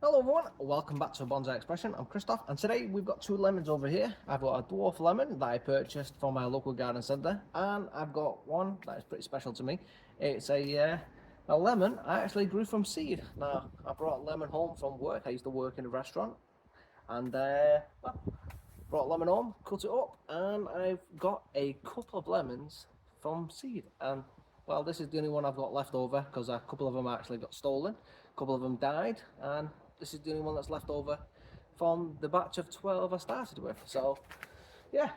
Hello everyone, welcome back to Bonsai Expression. I'm Christoph, and today we've got two lemons over here. I've got a dwarf lemon that I purchased from my local garden centre, and I've got one that is pretty special to me. It's a lemon I actually grew from seed. Now, I brought lemon home from work. I used to work in a restaurant, and well, brought lemon home, cut it up, and I've got a couple of lemons from seed. And well, this is the only one I've got left over because a couple of them actually got stolen, a couple of them died, and this is the only one that's left over from the batch of 12 I started with. So yeah,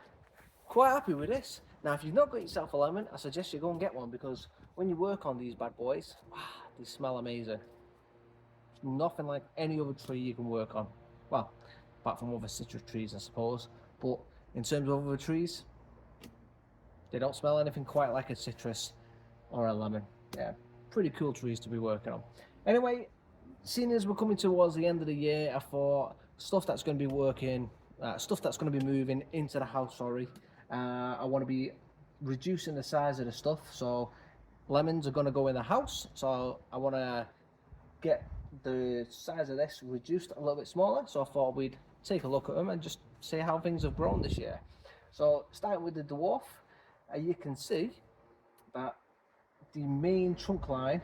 quite happy with this. Now, if you've not got yourself a lemon, I suggest you go and get one, because when you work on these bad boys, they smell amazing. It's nothing like any other tree you can work on. Well, apart from other citrus trees, I suppose. But in terms of other trees, they don't smell anything quite like a citrus or a lemon. Yeah, pretty cool trees to be working on. Anyway, seeing as we're coming towards the end of the year, I thought stuff that's going to be moving into the house, I want to be reducing the size of the stuff. So lemons are going to go in the house, so I want to get the size of this reduced a little bit smaller. So I thought we'd take a look at them and just see how things have grown this year. So starting with the dwarf, you can see that the main trunk line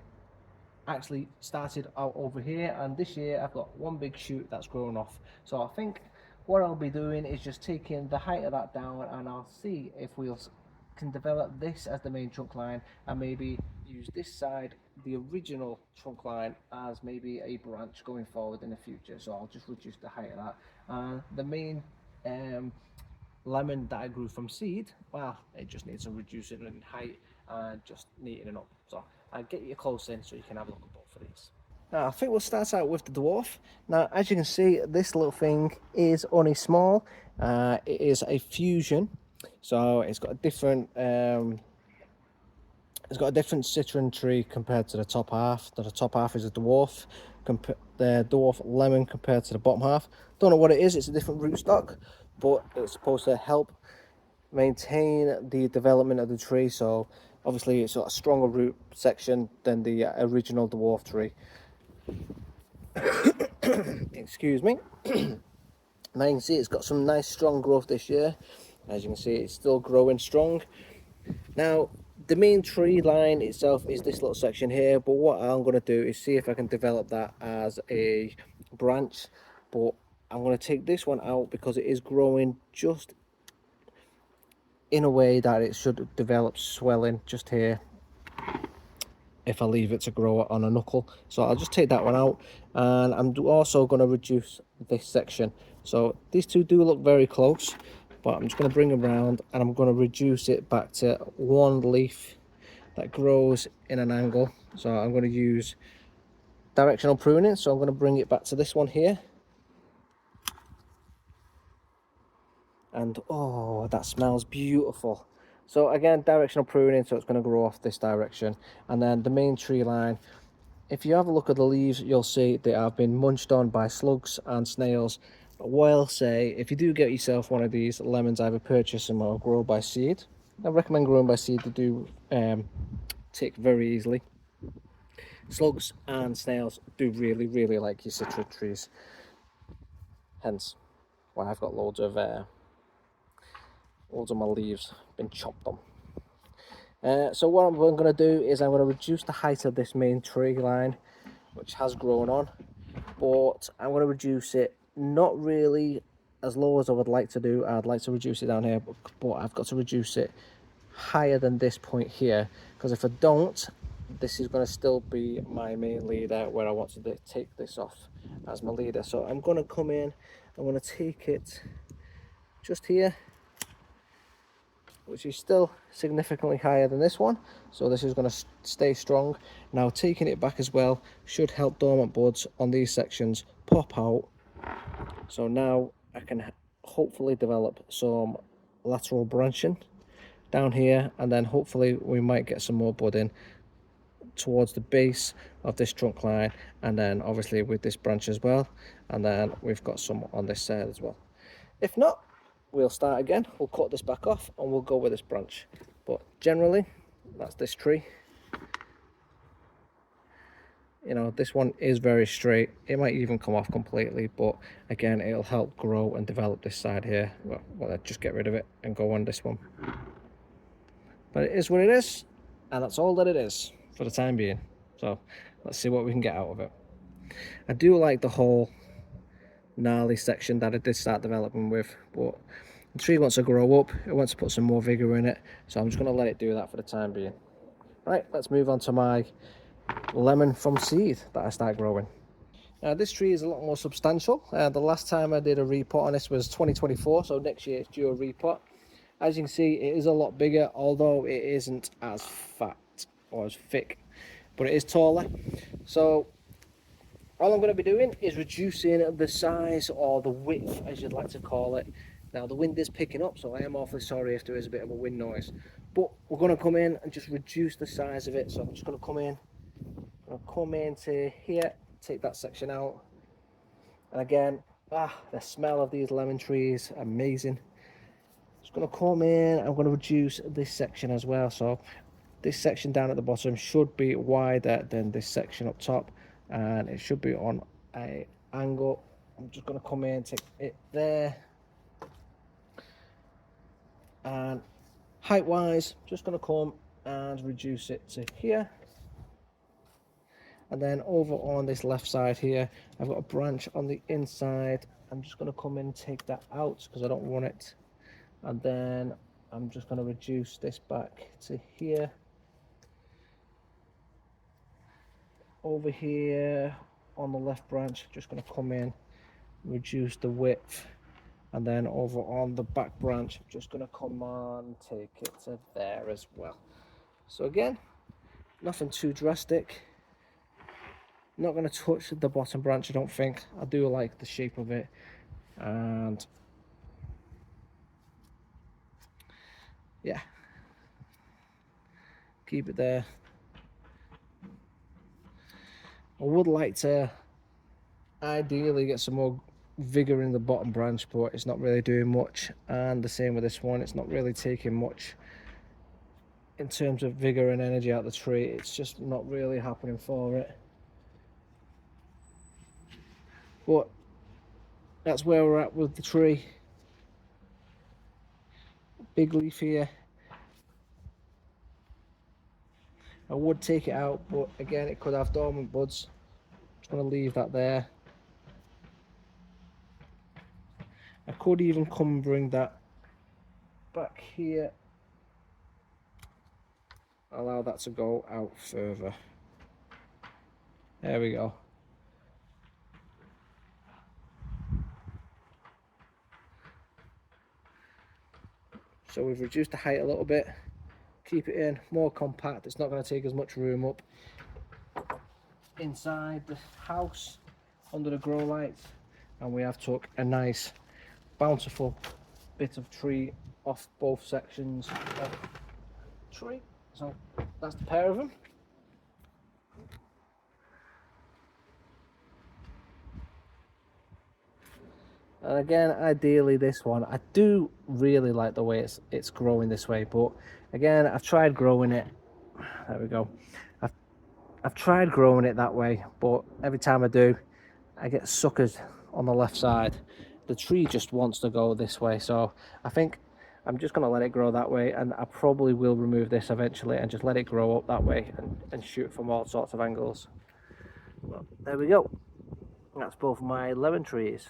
actually started out over here, and this year I've got one big shoot that's grown off. So I think what I'll be doing is just taking the height of that down, and I'll see if we can develop this as the main trunk line, and maybe use this side, the original trunk line, as maybe a branch going forward in the future. So I'll just reduce the height of that. And the main lemon that I grew from seed, well, it just needs some reducing in height and just neatening up. So I'll get you close in so you can have a look at both of these. Now, I think we'll start out with the dwarf. Now, as you can see, this little thing is only small. It is a fusion, so it's got a different citron tree compared to the top half. The top half is a dwarf, the dwarf lemon compared to the bottom half. Don't know what it is. It's a different rootstock, but it's supposed to help maintain the development of the tree. So obviously it's got a stronger root section than the original dwarf tree. Excuse me. Now you can see it's got some nice strong growth this year. As you can see, it's still growing strong. Now, the main tree line itself is this little section here, but what I'm going to do is see if I can develop that as a branch. But I'm going to take this one out because it is growing just in a way that it should develop swelling just here if I leave it to grow on a knuckle. So I'll just take that one out, and I'm also going to reduce this section. So these two do look very close, but I'm just going to bring them around, and I'm going to reduce it back to one leaf that grows in an angle. So I'm going to use directional pruning. So I'm going to bring it back to this one here, and oh, that smells beautiful. So again, directional pruning, so it's going to grow off this direction. And then the main tree line, if you have a look at the leaves, you'll see they have been munched on by slugs and snails. But what I'll say, if you do get yourself one of these lemons, either purchase them or grow by seed. I recommend growing by seed. They do tick very easily. Slugs and snails do really like your citrus trees. Hence why I've got loads of my leaves been chopped on. So what I'm going to do is I'm going to reduce the height of this main tree line, which has grown on, but I'm going to reduce it not really as low as I would like to do. I'd like to reduce it down here, but I've got to reduce it higher than this point here, because if I don't, this is going to still be my main leader, where I want to take this off as my leader. So I'm going to come in, I'm going to take it just here, which is still significantly higher than this one. So this is going to stay strong. Now taking it back as well should help dormant buds on these sections pop out. So now I can hopefully develop some lateral branching down here, and then hopefully we might get some more budding towards the base of this trunk line, and then obviously with this branch as well, and then we've got some on this side as well. If not, we'll start again, we'll cut this back off and we'll go with this branch. But generally, that's this tree. You know, this one is very straight. It might even come off completely, but again, it'll help grow and develop this side here. Well, let's just get rid of it and go on this one. But it is what it is, and that's all that it is for the time being. So let's see what we can get out of it. I do like the whole gnarly section that I did start developing with, but the tree wants to grow up, it wants to put some more vigor in it, so I'm just going to let it do that for the time being. Right, let's move on to my lemon from seed that I start growing. Now this tree is a lot more substantial. The last time I did a repot on this was 2024, so next year it's due a repot. As you can see, it is a lot bigger, although it isn't as fat or as thick, but it is taller. So all I'm going to be doing is reducing the size, or the width as you'd like to call it. Now the wind is picking up, so I am awfully sorry if there is a bit of a wind noise, but we're going to come in and just reduce the size of it. So I'm just going to come into here, take that section out, and again, the smell of these lemon trees, amazing. Just going to come in, I'm going to reduce this section as well. So this section down at the bottom should be wider than this section up top, and it should be on an angle. I'm just going to come in, take it there, and height wise, just going to come and reduce it to here. And then over on this left side here, I've got a branch on the inside. I'm just going to come in and take that out because I don't want it. And then I'm just going to reduce this back to here. Over here on the left branch, just going to come in, reduce the width. And then over on the back branch, I'm just going to come on, take it to there as well. So again, nothing too drastic. Not going to touch the bottom branch, I don't think. I do like the shape of it, and yeah, keep it there. I would like to ideally get some more vigor in the bottom branch, but it's not really doing much, and the same with this one. It's not really taking much in terms of vigor and energy out of the tree. It's just not really happening for it. But that's where we're at with the tree. Big leaf here. I would take it out, but again, it could have dormant buds. Just going to leave that there. I could even come and bring that back here. Allow that to go out further. There we go. So we've reduced the height a little bit, keep it in more compact. It's not going to take as much room up inside the house under the grow lights, and we have took a nice bountiful bit of tree off both sections of tree. So that's the pair of them. And again, ideally this one, I do really like the way it's growing this way, but again, I've tried growing it. There we go. I've tried growing it that way, but every time I do, I get suckers on the left side. The tree just wants to go this way, so I think I'm just going to let it grow that way, and I probably will remove this eventually and just let it grow up that way and shoot from all sorts of angles. Well, there we go. That's both my lemon trees.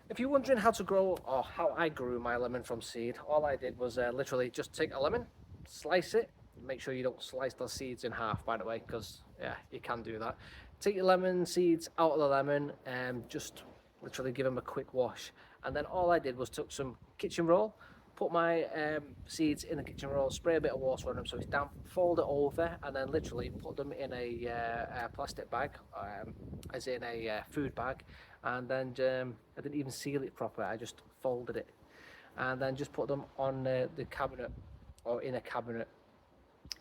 If you're wondering how to grow, or how I grew my lemon from seed, all I did was literally just take a lemon, slice it. Make sure you don't slice the seeds in half, by the way, because yeah, you can do that. Take your lemon seeds out of the lemon and just literally give them a quick wash. And then all I did was took some kitchen roll, put my seeds in the kitchen roll, spray a bit of water on them so it's damp, fold it over, and then literally put them in a plastic bag, as in a food bag. And then I didn't even seal it properly, I just folded it. And then just put them on the cabinet, or in a cabinet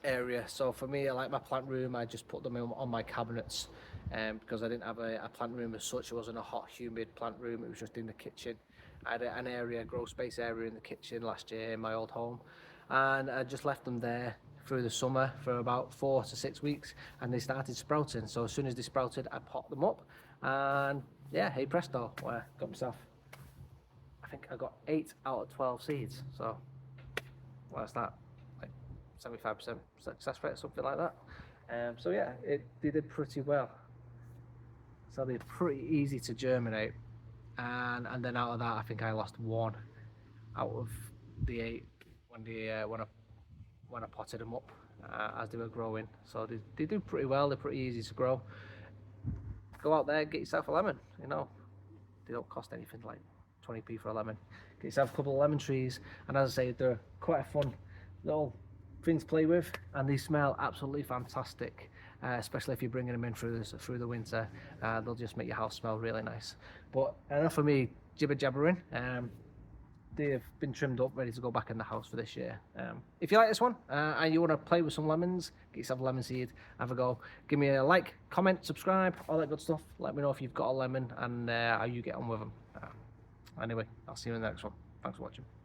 area. So for me, I like my plant room, I just put them on my cabinets, because I didn't have a plant room as such. It wasn't a hot, humid plant room, it was just in the kitchen. I had an area, grow space area in the kitchen last year in my old home, and I just left them there through the summer for about 4 to 6 weeks, and they started sprouting. So as soon as they sprouted, I popped them up, and yeah, hey presto, I got myself, I think I got 8 out of 12 seeds. So what's that, like 75% success rate or something like that. So yeah, they did pretty well. So they're pretty easy to germinate, and then out of that, I think I lost 1 out of the 8 when I potted them up as they were growing. So they do pretty well. They're pretty easy to grow. Go out there, get yourself a lemon. You know, they don't cost anything, like 20p for a lemon. Get yourself a couple of lemon trees, and as I say, they're quite a fun little thing to play with, and they smell absolutely fantastic. Especially if you're bringing them in through the winter, they'll just make your house smell really nice. But enough of me jibber jabbering. They've been trimmed up, ready to go back in the house for this year. If you like this one and you want to play with some lemons, get yourself a lemon seed, have a go. Give me a like, comment, subscribe, all that good stuff. Let me know if you've got a lemon and how you get on with them. Anyway, I'll see you in the next one. Thanks for watching.